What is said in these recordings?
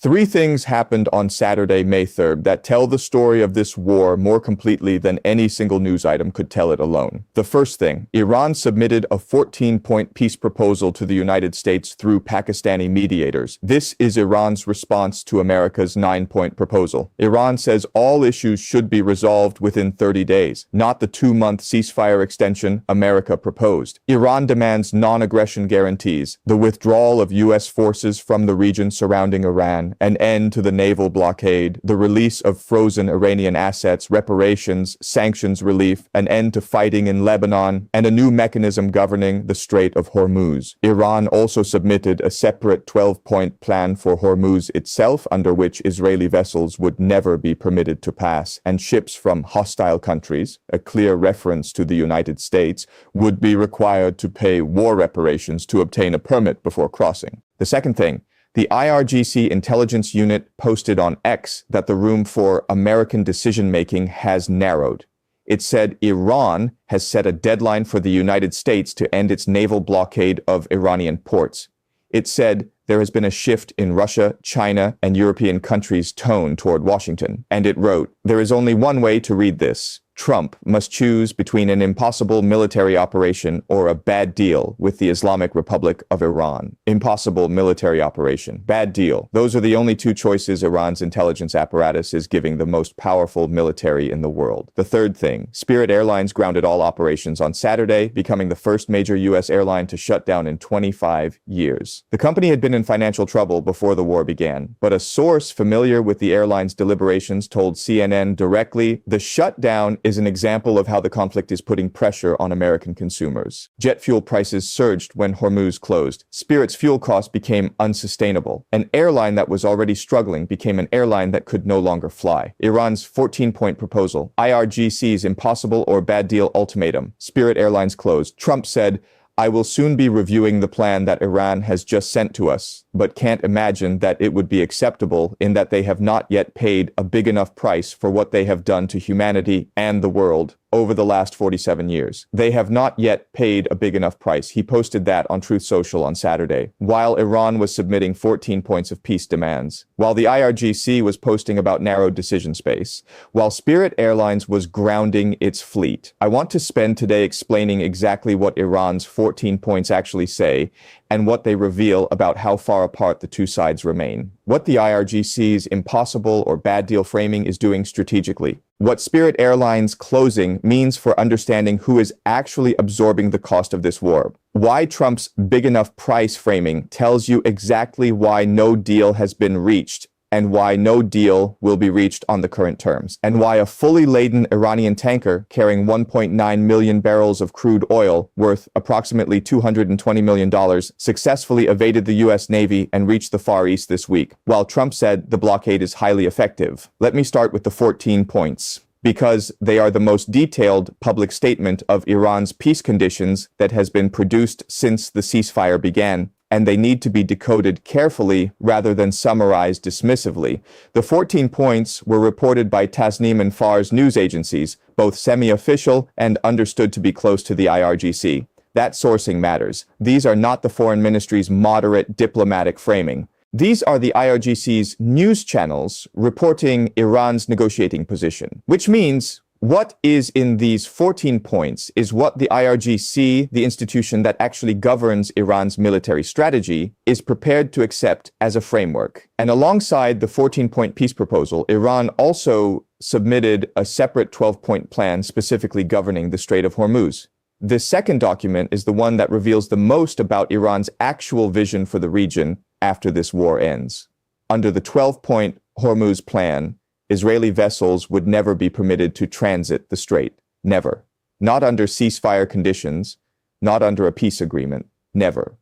Three things happened on Saturday, May 3rd, that tell the story of this war more completely than any single news item could tell it alone. The first thing, Iran submitted a 14-point peace proposal to the United States through Pakistani mediators. This is Iran's response to America's 9-point proposal. Iran says all issues should be resolved within 30 days, not the 2-month ceasefire extension America proposed. Iran demands non-aggression guarantees, the withdrawal of U.S. forces from the region surrounding Iran, an end to the naval blockade, the release of frozen Iranian assets, reparations, sanctions relief, an end to fighting in Lebanon, and a new mechanism governing the Strait of Hormuz. Iran also submitted a separate 12-point plan for Hormuz itself, under which Israeli vessels would never be permitted to pass, and ships from hostile countries, a clear reference to the United States, would be required to pay war reparations to obtain a permit before crossing. The second thing, the IRGC intelligence unit posted on X that the room for American decision-making has narrowed. It said Iran has set a deadline for the United States to end its naval blockade of Iranian ports. It said there has been a shift in Russia, China, and European countries' tone toward Washington. And it wrote, there is only one way to read this. Trump must choose between an impossible military operation or a bad deal with the Islamic Republic of Iran. Impossible military operation. Bad deal. Those are the only two choices Iran's intelligence apparatus is giving the most powerful military in the world. The third thing, Spirit Airlines grounded all operations on Saturday, becoming the first major U.S. airline to shut down in 25 years. The company had been in financial trouble before the war began, but a source familiar with the airline's deliberations told CNN directly, the shutdown is an example of how the conflict is putting pressure on American consumers. Jet fuel prices surged when Hormuz closed. Spirit's fuel costs became unsustainable. An airline that was already struggling became an airline that could no longer fly. Iran's 14-point proposal, IRGC's impossible or bad deal ultimatum. Spirit Airlines closed. Trump said, I will soon be reviewing the plan that Iran has just sent to us, but can't imagine that it would be acceptable in that they have not yet paid a big enough price for what they have done to humanity and the world over the last 47 years. They have not yet paid a big enough price. He posted that on Truth Social on Saturday, while Iran was submitting 14 points of peace demands, while the IRGC was posting about narrowed decision space, while Spirit Airlines was grounding its fleet. I want to spend today explaining exactly what Iran's 14 points actually say and what they reveal about how far apart the two sides remain. What the IRGC's impossible or bad deal framing is doing strategically. What Spirit Airlines closing means for understanding who is actually absorbing the cost of this war. Why Trump's big enough price framing tells you exactly why no deal has been reached, and why no deal will be reached on the current terms, and why a fully laden Iranian tanker carrying 1.9 million barrels of crude oil worth approximately $220 million successfully evaded the U.S. Navy and reached the Far East this week, while Trump said the blockade is highly effective. Let me start with the 14 points, because they are the most detailed public statement of Iran's peace conditions that has been produced since the ceasefire began, and they need to be decoded carefully rather than summarized dismissively. The 14 points were reported by Tasnim and Fars news agencies, both semi-official and understood to be close to the IRGC. That sourcing matters. These are not the Foreign Ministry's moderate diplomatic framing. These are the IRGC's news channels reporting Iran's negotiating position, which means what is in these 14 points is what the IRGC, the institution that actually governs Iran's military strategy, is prepared to accept as a framework. And alongside the 14-point peace proposal, Iran also submitted a separate 12-point plan specifically governing the Strait of Hormuz. This second document is the one that reveals the most about Iran's actual vision for the region after this war ends. Under the 12-point Hormuz plan, Israeli vessels would never be permitted to transit the strait. Never. Not under ceasefire conditions, not under a peace agreement. Never.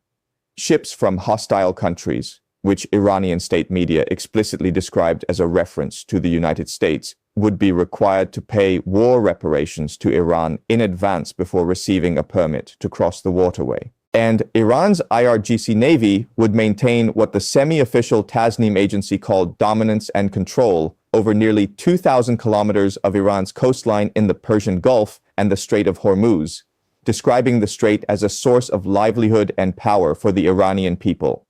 Ships from hostile countries, which Iranian state media explicitly described as a reference to the United States, would be required to pay war reparations to Iran in advance before receiving a permit to cross the waterway. And Iran's IRGC Navy would maintain what the semi-official Tasnim agency called dominance and control over nearly 2,000 kilometers of Iran's coastline in the Persian Gulf and the Strait of Hormuz, describing the strait as a source of livelihood and power for the Iranian people.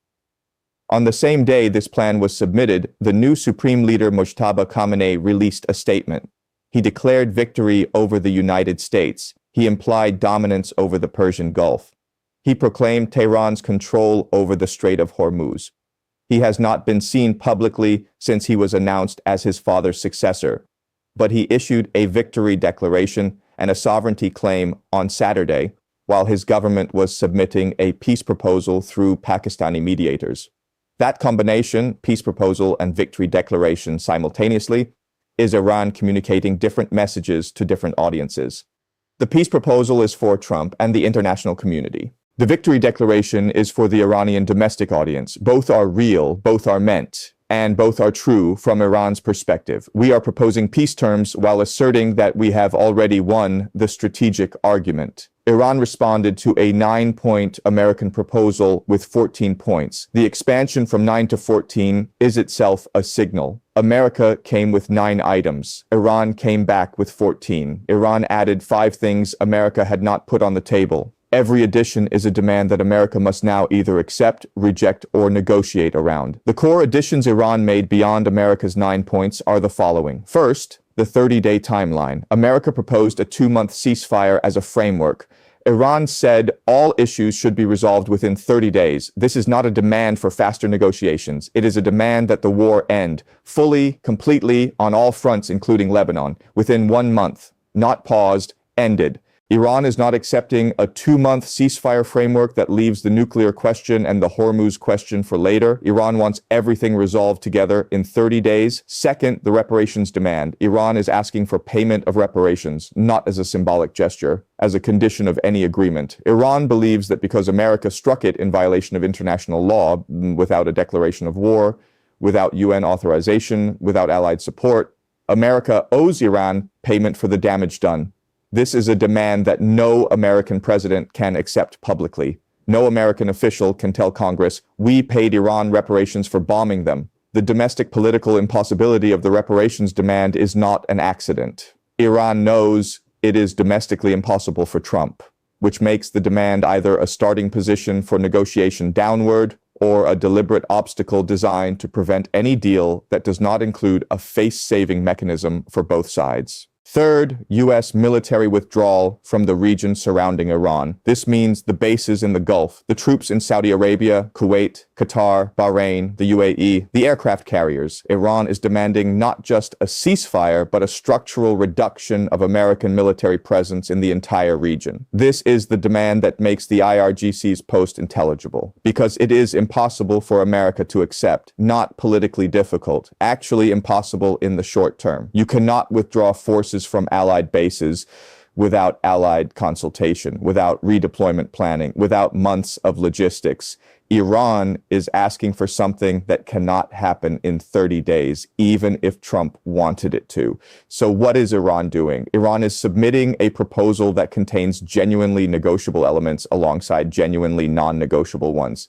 On the same day this plan was submitted, the new Supreme Leader Mojtaba Khamenei released a statement. He declared victory over the United States. He implied dominance over the Persian Gulf. He proclaimed Tehran's control over the Strait of Hormuz. He has not been seen publicly since he was announced as his father's successor, but he issued a victory declaration and a sovereignty claim on Saturday, while his government was submitting a peace proposal through Pakistani mediators. That combination, peace proposal and victory declaration simultaneously, is Iran communicating different messages to different audiences. The peace proposal is for Trump and the international community. The victory declaration is for the Iranian domestic audience. Both are real, both are meant, and both are true from Iran's perspective. We are proposing peace terms while asserting that we have already won the strategic argument. Iran responded to a 9-point American proposal with 14 points. The expansion from 9 to 14 is itself a signal. America came with 9 items. Iran came back with 14. Iran added 5 things America had not put on the table. Every addition is a demand that America must now either accept, reject, or negotiate around. The core additions Iran made beyond America's 9 points are the following. First, the 30-day timeline. America proposed a 2-month ceasefire as a framework. Iran said all issues should be resolved within 30 days. This is not a demand for faster negotiations. It is a demand that the war end fully, completely, on all fronts, including Lebanon, within 1 month, not paused, ended. Iran is not accepting a 2-month ceasefire framework that leaves the nuclear question and the Hormuz question for later. Iran wants everything resolved together in 30 days. Second, the reparations demand. Iran is asking for payment of reparations, not as a symbolic gesture, as a condition of any agreement. Iran believes that because America struck it in violation of international law, without a declaration of war, without UN authorization, without allied support, America owes Iran payment for the damage done. This is a demand that no American president can accept publicly. No American official can tell Congress, we paid Iran reparations for bombing them. The domestic political impossibility of the reparations demand is not an accident. Iran knows it is domestically impossible for Trump, which makes the demand either a starting position for negotiation downward or a deliberate obstacle designed to prevent any deal that does not include a face-saving mechanism for both sides. Third, U.S. military withdrawal from the region surrounding Iran. This means the bases in the Gulf, the troops in Saudi Arabia, Kuwait, Qatar, Bahrain, the UAE, the aircraft carriers. Iran is demanding not just a ceasefire, but a structural reduction of American military presence in the entire region. This is the demand that makes the IRGC's post intelligible, because it is impossible for America to accept, not politically difficult, actually impossible in the short term. You cannot withdraw forces from allied bases without allied consultation, without redeployment planning, without months of logistics. Iran is asking for something that cannot happen in 30 days, even if Trump wanted it to. So what is Iran doing? Iran is submitting a proposal that contains genuinely negotiable elements alongside genuinely non-negotiable ones.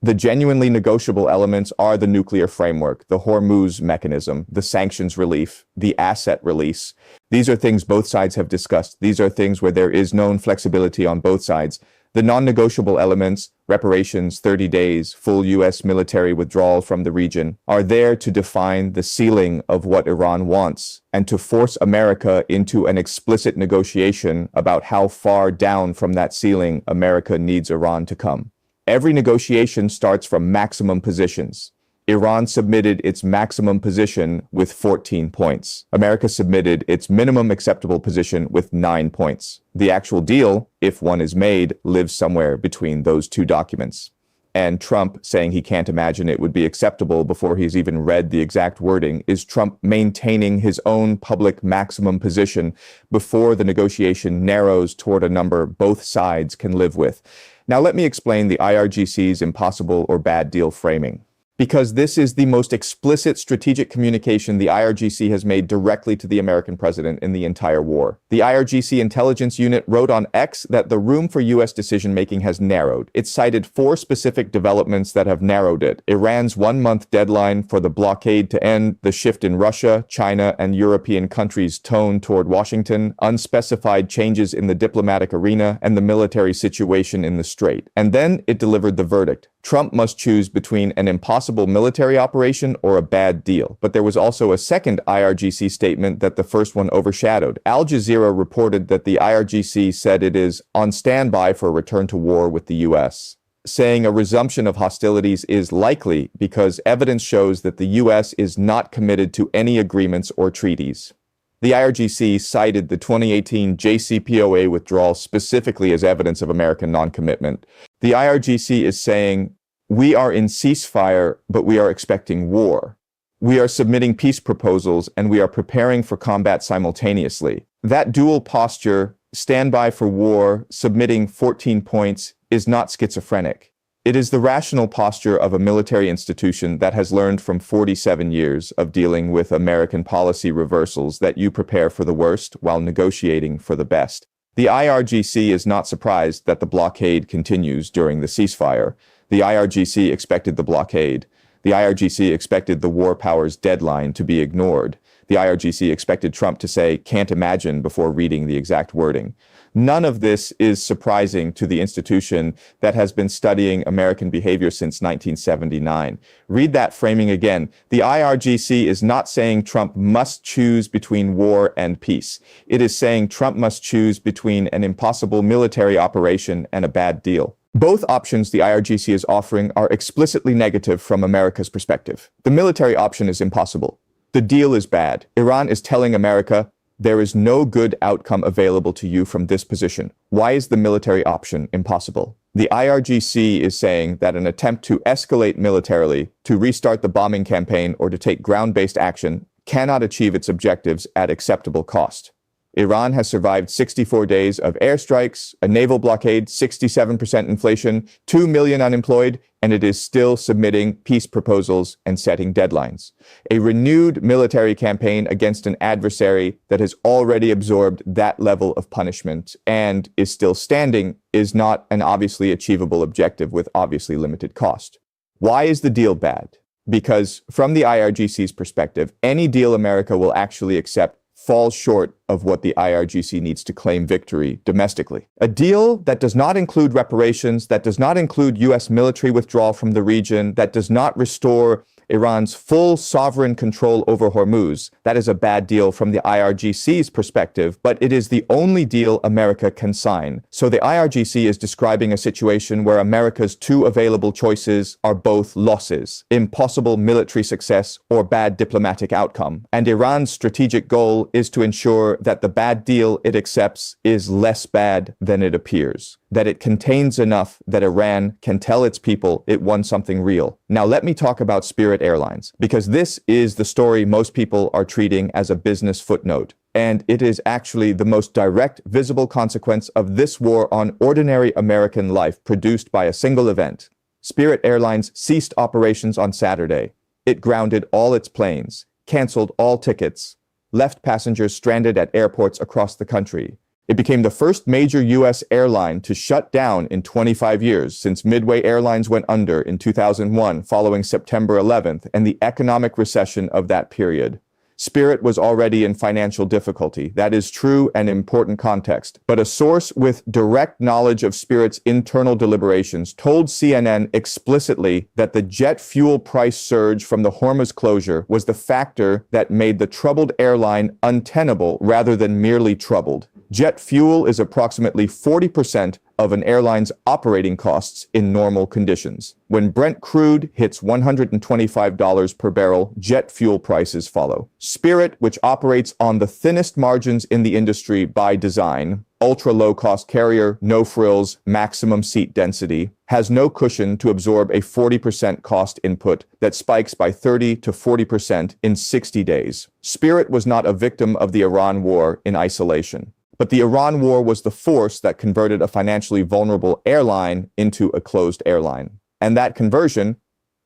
The genuinely negotiable elements are the nuclear framework, the Hormuz mechanism, the sanctions relief, the asset release. These are things both sides have discussed. These are things where there is known flexibility on both sides. The non-negotiable elements, reparations, 30 days, full U.S. military withdrawal from the region, are there to define the ceiling of what Iran wants and to force America into an explicit negotiation about how far down from that ceiling America needs Iran to come. Every negotiation starts from maximum positions. Iran submitted its maximum position with 14 points. America submitted its minimum acceptable position with 9 points. The actual deal, if one is made, lives somewhere between those two documents. And Trump saying he can't imagine it would be acceptable before he's even read the exact wording is Trump maintaining his own public maximum position before the negotiation narrows toward a number both sides can live with. Now let me explain the IRGC's impossible or bad deal framing. Because this is the most explicit strategic communication the IRGC has made directly to the American president in the entire war. The IRGC intelligence unit wrote on X that the room for U.S. decision-making has narrowed. It cited 4 specific developments that have narrowed it: Iran's 1-month deadline for the blockade to end, the shift in Russia, China, and European countries' tone toward Washington, unspecified changes in the diplomatic arena, and the military situation in the Strait. And then it delivered the verdict. Trump must choose between an impossible military operation or a bad deal. But there was also a second IRGC statement that the first one overshadowed. Al Jazeera reported that the IRGC said it is on standby for a return to war with the U.S., saying a resumption of hostilities is likely because evidence shows that the U.S. is not committed to any agreements or treaties. The IRGC cited the 2018 JCPOA withdrawal specifically as evidence of American non-commitment. The IRGC is saying, we are in ceasefire, but we are expecting war. We are submitting peace proposals, and we are preparing for combat simultaneously. That dual posture, standby for war, submitting 14 points, is not schizophrenic. It is the rational posture of a military institution that has learned from 47 years of dealing with American policy reversals that you prepare for the worst while negotiating for the best. The IRGC is not surprised that the blockade continues during the ceasefire. The IRGC expected the blockade. The IRGC expected the war powers deadline to be ignored. The IRGC expected Trump to say, "Can't imagine," before reading the exact wording. None of this is surprising to the institution that has been studying American behavior since 1979. Read that framing again. The IRGC is not saying Trump must choose between war and peace. It is saying Trump must choose between an impossible military operation and a bad deal. Both options the IRGC is offering are explicitly negative from America's perspective. The military option is impossible. The deal is bad. Iran is telling America, there is no good outcome available to you from this position. Why is the military option impossible? The IRGC is saying that an attempt to escalate militarily, to restart the bombing campaign, or to take ground-based action cannot achieve its objectives at acceptable cost. Iran has survived 64 days of airstrikes, a naval blockade, 67% inflation, 2 million unemployed, and it is still submitting peace proposals and setting deadlines. A renewed military campaign against an adversary that has already absorbed that level of punishment and is still standing is not an obviously achievable objective with obviously limited cost. Why is the deal bad? Because from the IRGC's perspective, any deal America will actually accept falls short of what the IRGC needs to claim victory domestically. A deal that does not include reparations, that does not include U.S. military withdrawal from the region, that does not restore Iran's full sovereign control over Hormuz, that is a bad deal from the IRGC's perspective, but it is the only deal America can sign. So the IRGC is describing a situation where America's 2 available choices are both losses: impossible military success or bad diplomatic outcome. And Iran's strategic goal is to ensure that the bad deal it accepts is less bad than it appears, that it contains enough that Iran can tell its people it won something real. Now let me talk about Spirit Airlines, because this is the story most people are treating as a business footnote. And it is actually the most direct, visible consequence of this war on ordinary American life produced by a single event. Spirit Airlines ceased operations on Saturday. It grounded all its planes, canceled all tickets, left passengers stranded at airports across the country. It became the first major U.S. airline to shut down in 25 years since Midway Airlines went under in 2001 following September 11th and the economic recession of that period. Spirit was already in financial difficulty. That is true and important context. But a source with direct knowledge of Spirit's internal deliberations told CNN explicitly that the jet fuel price surge from the Hormuz closure was the factor that made the troubled airline untenable rather than merely troubled. Jet fuel is approximately 40% of an airline's operating costs in normal conditions. When Brent crude hits $125 per barrel, jet fuel prices follow. Spirit, which operates on the thinnest margins in the industry by design, ultra-low-cost carrier, no frills, maximum seat density, has no cushion to absorb a 40% cost input that spikes by 30 to 40% in 60 days. Spirit was not a victim of the Iran war in isolation. But the Iran war was the force that converted a financially vulnerable airline into a closed airline. And that conversion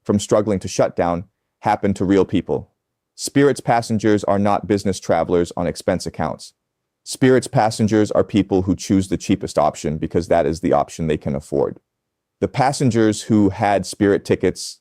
from struggling to shut down happened to real people. Spirit's passengers are not business travelers on expense accounts. Spirit's passengers are people who choose the cheapest option because that is the option they can afford. The passengers who had Spirit tickets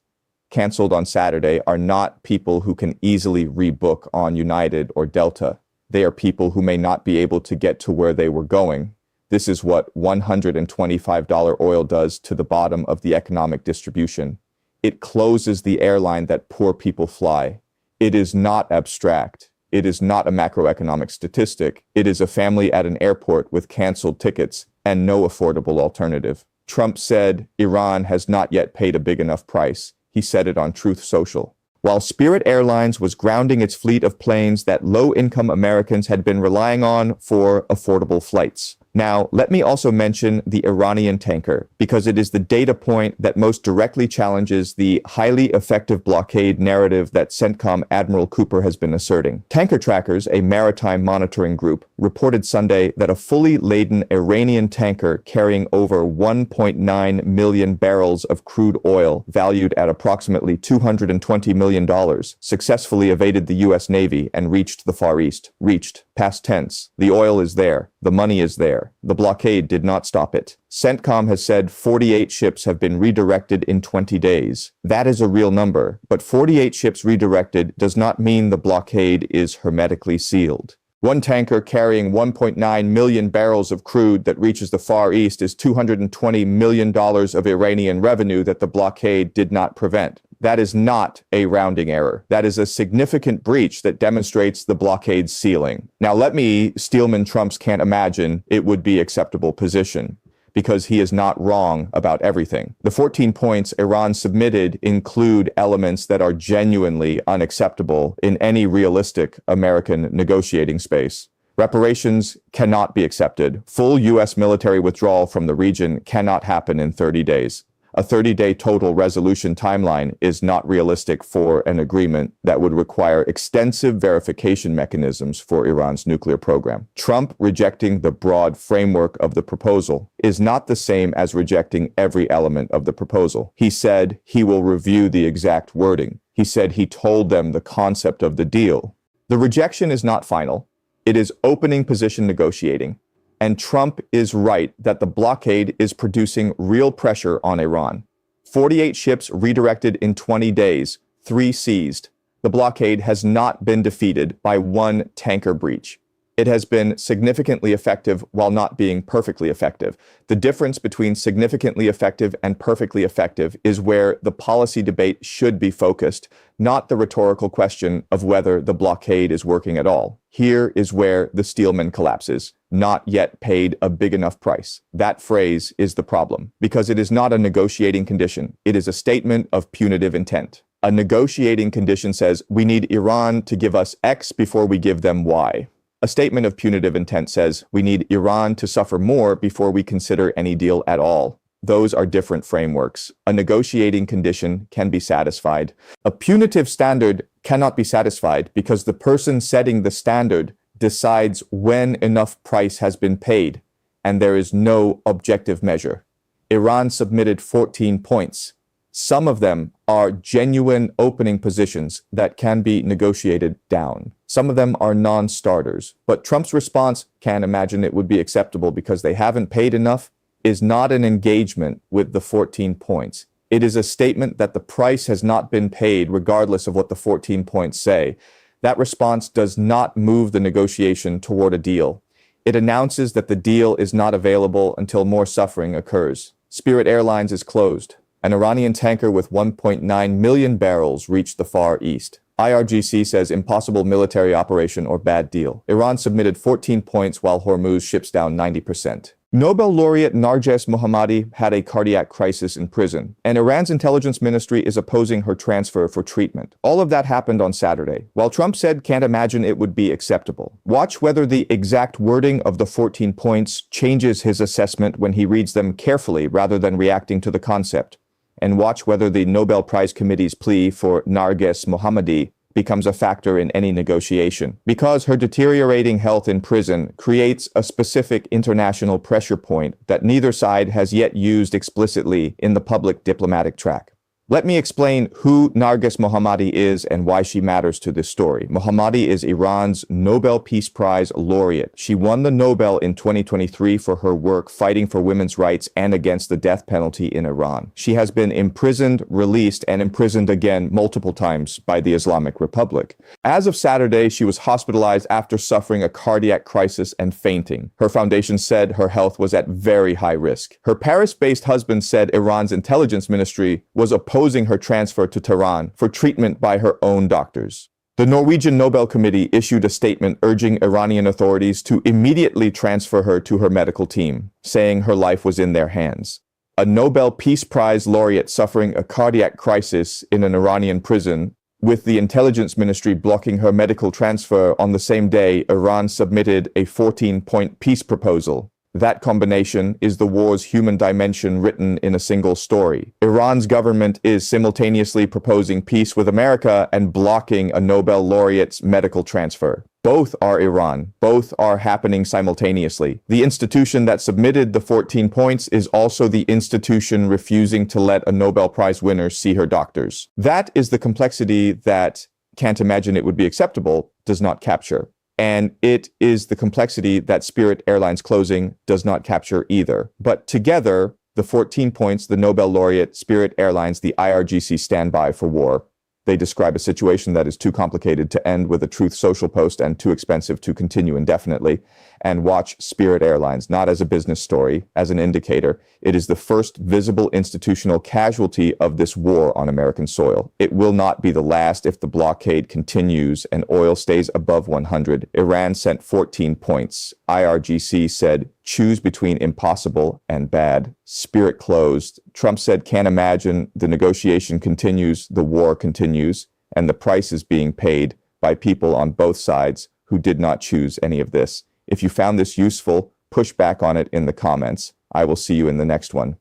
canceled on Saturday are not people who can easily rebook on United or Delta. They are people who may not be able to get to where they were going. This is what $125 oil does to the bottom of the economic distribution. It closes the airline that poor people fly. It is not abstract. It is not a macroeconomic statistic. It is a family at an airport with canceled tickets and no affordable alternative. Trump said Iran has not yet paid a big enough price. He said it on Truth Social. While Spirit Airlines was grounding its fleet of planes that low-income Americans had been relying on for affordable flights. Now, let me also mention the Iranian tanker, because it is the data point that most directly challenges the highly effective blockade narrative that CENTCOM Admiral Cooper has been asserting. Tanker Trackers, a maritime monitoring group, reported Sunday that a fully laden Iranian tanker carrying over 1.9 million barrels of crude oil, valued at approximately $220 million, successfully evaded the U.S. Navy and reached the Far East. Reached, past tense. The oil is there. The money is there. The blockade did not stop it. CENTCOM has said 48 ships have been redirected in 20 days. That is a real number, but 48 ships redirected does not mean the blockade is hermetically sealed. One tanker carrying 1.9 million barrels of crude that reaches the Far East is $220 million of Iranian revenue that the blockade did not prevent. That is not a rounding error. That is a significant breach that demonstrates the blockade's ceiling. Now let me Steelman Trump's can't imagine it would be acceptable position, because he is not wrong about everything. The 14 points Iran submitted include elements that are genuinely unacceptable in any realistic American negotiating space. Reparations cannot be accepted. Full U.S. military withdrawal from the region cannot happen in 30 days. A 30-day total resolution timeline is not realistic for an agreement that would require extensive verification mechanisms for Iran's nuclear program. Trump rejecting the broad framework of the proposal is not the same as rejecting every element of the proposal. He said he will review the exact wording. He said he told them the concept of the deal. The rejection is not final. It is opening position negotiating. And Trump is right that the blockade is producing real pressure on Iran. 48 ships redirected in 20 days, 3 seized. The blockade has not been defeated by one tanker breach. It has been significantly effective while not being perfectly effective. The difference between significantly effective and perfectly effective is where the policy debate should be focused, not the rhetorical question of whether the blockade is working at all. Here is where the Steelman collapses. Not yet paid a big enough price. That phrase is the problem, because it is not a negotiating condition. It is a statement of punitive intent. A negotiating condition says, we need Iran to give us X before we give them Y. A statement of punitive intent says, we need Iran to suffer more before we consider any deal at all. Those are different frameworks. A negotiating condition can be satisfied. A punitive standard cannot be satisfied because the person setting the standard decides when enough price has been paid, and there is no objective measure. Iran submitted 14 points. Some of them are genuine opening positions that can be negotiated down. Some of them are non-starters. But Trump's response, can't imagine it would be acceptable because they haven't paid enough, is not an engagement with the 14 points. It is a statement that the price has not been paid regardless of what the 14 points say. That response does not move the negotiation toward a deal. It announces that the deal is not available until more suffering occurs. Spirit Airlines is closed. An Iranian tanker with 1.9 million barrels reached the Far East. IRGC says impossible military operation or bad deal. Iran submitted 14 points while Hormuz ships down 90%. Nobel laureate Narges Mohammadi had a cardiac crisis in prison, and Iran's intelligence ministry is opposing her transfer for treatment. All of that happened on Saturday. While Trump said can't imagine it would be acceptable, watch whether the exact wording of the 14 points changes his assessment when he reads them carefully rather than reacting to the concept. And watch whether the Nobel Prize Committee's plea for Narges Mohammadi becomes a factor in any negotiation, because her deteriorating health in prison creates a specific international pressure point that neither side has yet used explicitly in the public diplomatic track. Let me explain who Narges Mohammadi is and why she matters to this story. Mohammadi is Iran's Nobel Peace Prize laureate. She won the Nobel in 2023 for her work fighting for women's rights and against the death penalty in Iran. She has been imprisoned, released, and imprisoned again multiple times by the Islamic Republic. As of Saturday, she was hospitalized after suffering a cardiac crisis and fainting. Her foundation said her health was at very high risk. Her Paris-based husband said Iran's intelligence ministry was opposing her transfer to Tehran for treatment by her own doctors. The Norwegian Nobel Committee issued a statement urging Iranian authorities to immediately transfer her to her medical team, saying her life was in their hands. A Nobel Peace Prize laureate suffering a cardiac crisis in an Iranian prison, with the intelligence ministry blocking her medical transfer on the same day, Iran submitted a 14-point peace proposal. That combination is the war's human dimension written in a single story. Iran's government is simultaneously proposing peace with America and blocking a Nobel laureate's medical transfer. Both are Iran. Both are happening simultaneously. The institution that submitted the 14 points is also the institution refusing to let a Nobel Prize winner see her doctors. That is the complexity that Can't Imagine It Would Be Acceptable does not capture. And it is the complexity that Spirit Airlines closing does not capture either. But together, the 14 points, the Nobel laureate, Spirit Airlines, the IRGC standby for war. They describe a situation that is too complicated to end with a Truth Social post and too expensive to continue indefinitely. And watch Spirit Airlines, not as a business story, as an indicator. It is the first visible institutional casualty of this war on American soil. It will not be the last if the blockade continues and oil stays above 100. Iran sent 14 points. IRGC said, choose between impossible and bad. Spirit closed. Trump said, can't imagine. The negotiation continues, the war continues, and the price is being paid by people on both sides who did not choose any of this. If you found this useful, push back on it in the comments. I will see you in the next one.